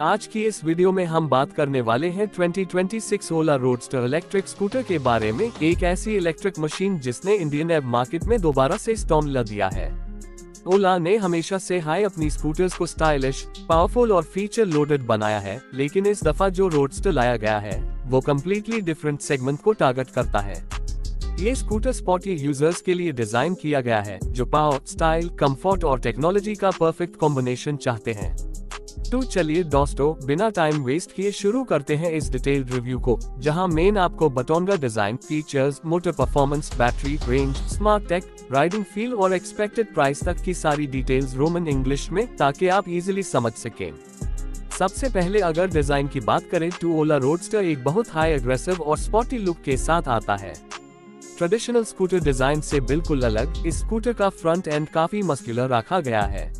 आज की इस वीडियो में हम बात करने वाले हैं 2026 ओला रोडस्टर इलेक्ट्रिक स्कूटर के बारे में, एक ऐसी इलेक्ट्रिक मशीन जिसने इंडियन एव मार्केट में दोबारा से स्टॉर्म ला दिया है। ओला ने हमेशा से हाई अपनी स्कूटर्स को स्टाइलिश, पावरफुल और फीचर लोडेड बनाया है, लेकिन इस दफा जो रोडस्टर लाया गया है वो कम्प्लीटली डिफरेंट सेगमेंट को टारगेट करता है। ये स्कूटर स्पोर्टी यूजर्स के लिए डिजाइन किया गया है जो पावर, स्टाइल, कंफर्ट और टेक्नोलॉजी का परफेक्ट कॉम्बिनेशन चाहते हैं। तो चलिए दोस्तों, बिना टाइम वेस्ट किए शुरू करते हैं इस डिटेल्ड रिव्यू को, जहां मेन आपको बताऊंगा design, features, motor performance, battery, range, smart tech, riding feel और एक्सपेक्टेड प्राइस तक की सारी डिटेल्स रोमन इंग्लिश में, ताकि आप इजीली समझ सकें। सबसे पहले अगर डिजाइन की बात करें तो ओला रोडस्टर एक बहुत हाई एग्रेसिव और स्पोर्टी लुक के साथ आता है। ट्रेडिशनल स्कूटर डिजाइन से बिल्कुल अलग, इस स्कूटर का फ्रंट एंड काफी मस्कुलर रखा गया है।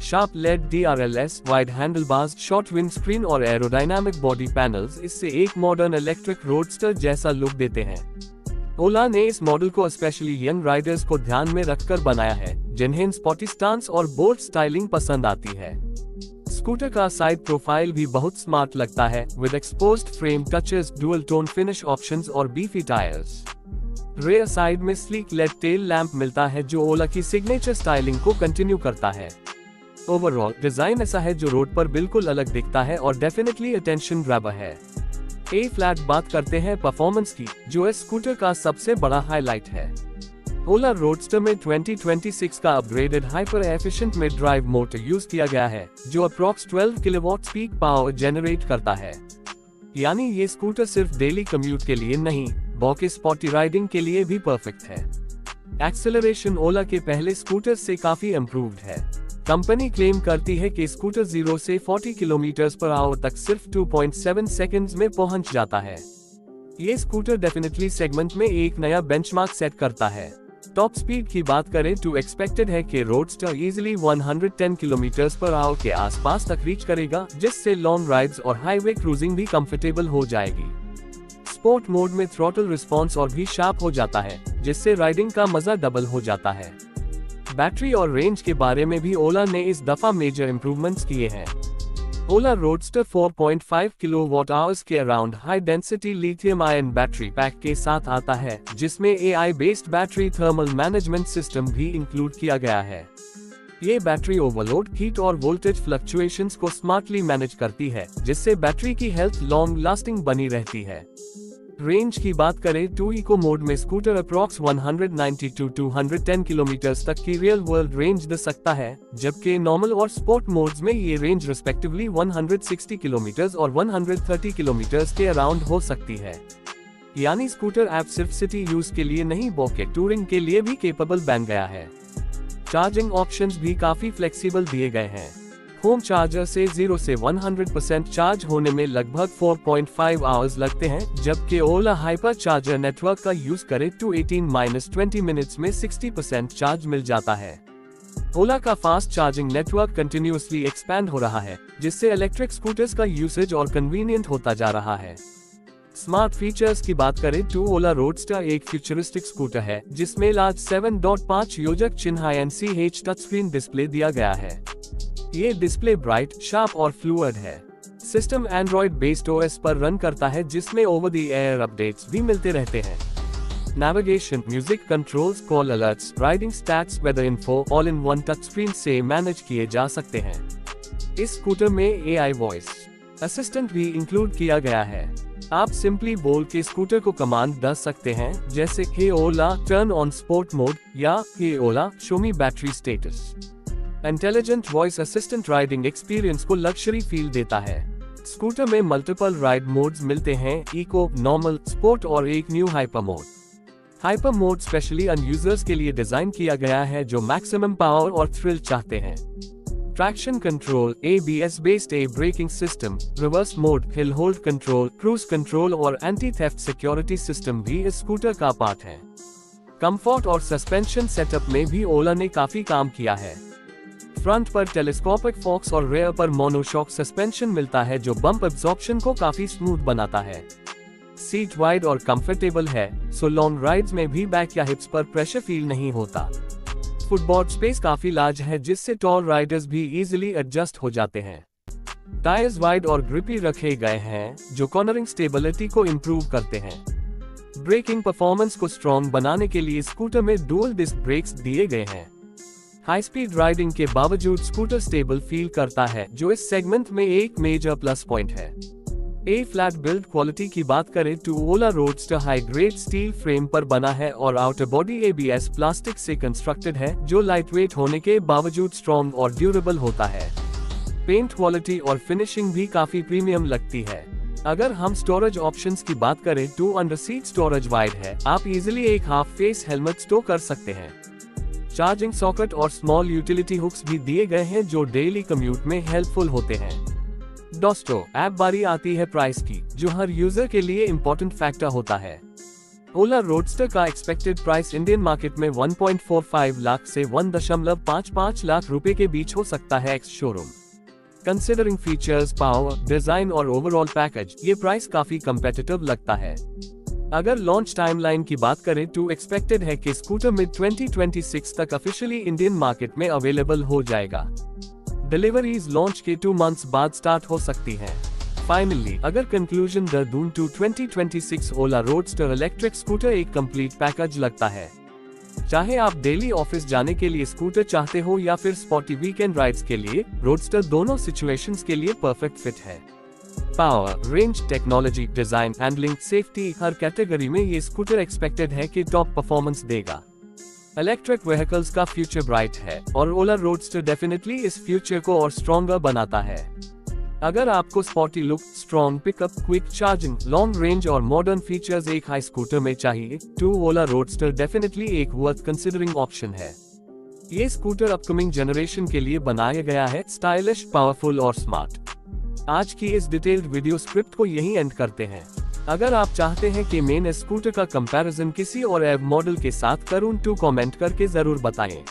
Sharp LED DRLS, wide handlebars, short windscreen और एरोडायनामिक बॉडी पैनल्स इससे एक मॉडर्न इलेक्ट्रिक रोडस्टर जैसा लुक देते हैं। ओला ने इस मॉडल को स्पेशली यंग राइडर्स को ध्यान में रखकर बनाया है, जिन्हें स्पोर्टी स्टांस और बोल्ड स्टाइलिंग पसंद आती है। स्कूटर का साइड प्रोफाइल भी बहुत स्मार्ट लगता है, with exposed frame touches, dual tone finish options और बीफी टायर्स। रेयर साइड में स्लीक लेड टेल लैंप मिलता है जो ओला की सिग्नेचर स्टाइलिंग को कंटिन्यू करता है। ओवरऑल डिजाइन ऐसा है जो रोड पर बिल्कुल अलग दिखता है और डेफिनेटली अटेंशन ग्रैबर है। ए फ्लैट बात करते हैं परफॉर्मेंस की, जो इस स्कूटर का सबसे बड़ा हाईलाइट है। ओला रोडस्टर में 2026 का upgraded hyper efficient mid drive motor use किया गया है, जो approx 12 kilowatt peak power generate करता है। यानी ये स्कूटर सिर्फ डेली कम्यूट के लिए नहीं, बल्कि स्पोर्टी राइडिंग के लिए भी परफेक्ट है। एक्सेलरेशन ओला के पहले स्कूटर से काफी इम्प्रूव्ड है। कंपनी क्लेम करती है कि स्कूटर 0 से 40 किलोमीटर पर आवर तक सिर्फ 2.7 सेकंड्स में पहुंच जाता है। ये स्कूटर डेफिनेटली सेगमेंट में एक नया बेंचमार्क सेट करता है। टॉप स्पीड की बात करें तो एक्सपेक्टेड है कि roadster easily 110 kilometre per hour के आसपास तक रीच करेगा, जिससे लॉन्ग राइड्स और हाईवे क्रूजिंग भी कंफर्टेबल हो जाएगी। स्पोर्ट मोड में थ्रॉटल रिस्पॉन्स और भी शार्प हो जाता है, जिससे राइडिंग का मजा डबल हो जाता है। बैटरी और रेंज के बारे में भी ओला ने इस दफा मेजर इंप्रूवमेंट्स किए हैं। ओला रोडस्टर 4.5 किलोवाट आवर्स के around high density lithium ion battery pack के साथ आता है, जिसमें AI based battery thermal management system भी इंक्लूड किया गया है। ये बैटरी ओवरलोड, हीट और वोल्टेज फ्लक्चुएशंस को स्मार्टली मैनेज करती है, जिससे बैटरी की हेल्थ लॉन्ग लास्टिंग बनी रहती है। रेंज की बात करें तो इको मोड में स्कूटर अप्रॉक्स 190 to 210 किलोमीटर तक की रियल वर्ल्ड रेंज दे सकता है, जबकि नॉर्मल और स्पोर्ट मोड्स में ये रेंज रिस्पेक्टिवली 160 किलोमीटर और 130 किलोमीटर के अराउंड हो सकती है। यानी स्कूटर ऐप सिर्फ सिटी यूज के लिए नहीं, बल्कि टूरिंग के लिए भी केपेबल बन गया है। चार्जिंग ऑप्शंस भी काफी फ्लेक्सिबल दिए गए हैं। होम चार्जर से 0 से 100% चार्ज होने में लगभग 4.5 आवर्स लगते हैं, जबकि ओला हाइपर चार्जर नेटवर्क का यूज करे तो 18-20 मिनट्स में 60% चार्ज मिल जाता है। ओला का fast charging network continuously expand हो रहा है, जिससे इलेक्ट्रिक स्कूटर्स का यूसेज और कन्वीनियंट होता जा रहा है। स्मार्ट फीचर्स की बात करें तो ओला रोडस्टर एक फ्यूचरिस्टिक स्कूटर है, जिसमें लार्ज 7.5 योजक चिन्ह NCH टच स्क्रीन डिस्प्ले दिया गया है। ये डिस्प्ले ब्राइट, शार्प और फ्लूइड है। सिस्टम एंड्रॉइड बेस्ड OS पर रन करता है, जिसमें ओवर द एयर अपडेट्स भी मिलते रहते हैं। Navigation, music controls, call alerts, riding stats, weather info all in one touch screen से मैनेज किए जा सकते हैं। इस स्कूटर में AI वॉइस असिस्टेंट भी इंक्लूड किया गया है। आप सिंपली बोल के स्कूटर को कमांड दे सकते हैं, जैसे hey Ola turn on sport mode या hey Ola show me battery status. Intelligent voice assistant riding experience को लग्जरी फील देता है। स्कूटर में मल्टीपल राइड मोड्स मिलते हैं, इको, नॉर्मल, स्पोर्ट और एक new hyper mode. Hyper mode specially अन यूजर्स के लिए डिजाइन किया गया है जो मैक्सिमम पावर और थ्रिल चाहते हैं। Traction control, ABS based braking system, reverse mode, hill hold control, cruise control और एंटी थेफ्ट सिक्योरिटी सिस्टम भी इस स्कूटर का पार्ट है। कंफर्ट और सस्पेंशन सेटअप में भी ओला ने काफी काम किया है। फ्रंट पर टेलीस्कोपिक फोक्स और रेयर पर मोनोशॉक सस्पेंशन मिलता है, जो बम्प एब्जॉर्प्शन को काफी स्मूथ बनाता है। सीट वाइड और कंफर्टेबल है, सो लॉन्ग राइड्स में भी बैक या हिप्स पर प्रेशर फील नहीं होता। फुटबोर्ड स्पेस काफी लार्ज है, जिससे टॉल राइडर्स भी इजीली एडजस्ट हो जाते हैं। टायर्स वाइड और ग्रिपी रखे गए हैं, जो कॉर्नरिंग स्टेबिलिटी को इम्प्रूव करते हैं। ब्रेकिंग परफॉर्मेंस को स्ट्रॉन्ग बनाने के लिए स्कूटर में डुअल डिस्क ब्रेक्स दिए गए हैं। हाई स्पीड राइडिंग के बावजूद स्कूटर स्टेबल फील करता है, जो इस सेगमेंट में एक मेजर प्लस पॉइंट है। ए फ्लैट बिल्ड क्वालिटी की बात करें तो Ola roadster high grade steel frame पर बना है और आउटर बॉडी ABS प्लास्टिक से कंस्ट्रक्टेड है, जो लाइटवेट होने के बावजूद स्ट्रॉन्ग और ड्यूरेबल होता है। पेंट क्वालिटी और फिनिशिंग भी काफी प्रीमियम लगती है। अगर हम स्टोरेज ऑप्शंस की बात करें तो अंडर सीट स्टोरेज वाइड है, आप इजीली एक हाफ फेस हेलमेट स्टोर कर सकते हैं। चार्जिंग सॉकेट और स्मॉल यूटिलिटी हुक्स भी दिए गए हैं, जो डेली कम्यूट में हेल्पफुल होते हैं। दोस्तों, ऐप बारी आती है प्राइस की, जो हर यूजर के लिए इम्पोर्टेंट फैक्टर होता है। ओला रोडस्टर का एक्सपेक्टेड प्राइस इंडियन मार्केट में 1.45 लाख से 1.55 लाख रुपए के बीच हो सकता है ex showroom. Considering features, power, design और ओवरऑल पैकेज, ये प्राइस काफी कम्पेटिटिव लगता है। अगर लॉन्च टाइमलाइन की बात करें तो एक्सपेक्टेड है कि स्कूटर मिड 2026 तक ऑफिशियली इंडियन मार्केट में अवेलेबल हो जाएगा। डिलीवरीज लॉन्च के 2 मंथ्स बाद स्टार्ट हो सकती हैं। फाइनली, अगर conclusion Dehradun to 2026 Ola roadster electric scooter एक कंप्लीट पैकेज लगता है। चाहे आप डेली ऑफिस जाने के लिए स्कूटर चाहते हो या फिर स्पॉटी वीकेंड राइड्स के लिए, रोडस्टर दोनों सिचुएशंस के लिए परफेक्ट फिट है। Power, range, technology, design, handling, safety, हर कैटेगरी में ये स्कूटर एक्सपेक्टेड है कि टॉप परफॉर्मेंस देगा। इलेक्ट्रिक व्हीकल्स का फ्यूचर ब्राइट है और ओला रोडस्टर डेफिनेटली इस फ्यूचर को और स्ट्रॉन्गर बनाता है। अगर आपको sporty look, strong pickup, quick charging, long range और मॉडर्न फीचर्स एक हाई स्कूटर में चाहिए तो ओला रोडस्टर डेफिनेटली एक वर्थ कंसिडरिंग ऑप्शन है। ये स्कूटर अपकमिंग जनरेशन के लिए बनाया गया है, स्टाइलिश, पावरफुल और स्मार्ट। आज की इस डिटेल्ड वीडियो स्क्रिप्ट को यहीं एंड करते हैं। अगर आप चाहते हैं कि मैं इस स्कूटर का कंपैरिजन किसी और एव मॉडल के साथ करूं तो कमेंट करके जरूर बताएं।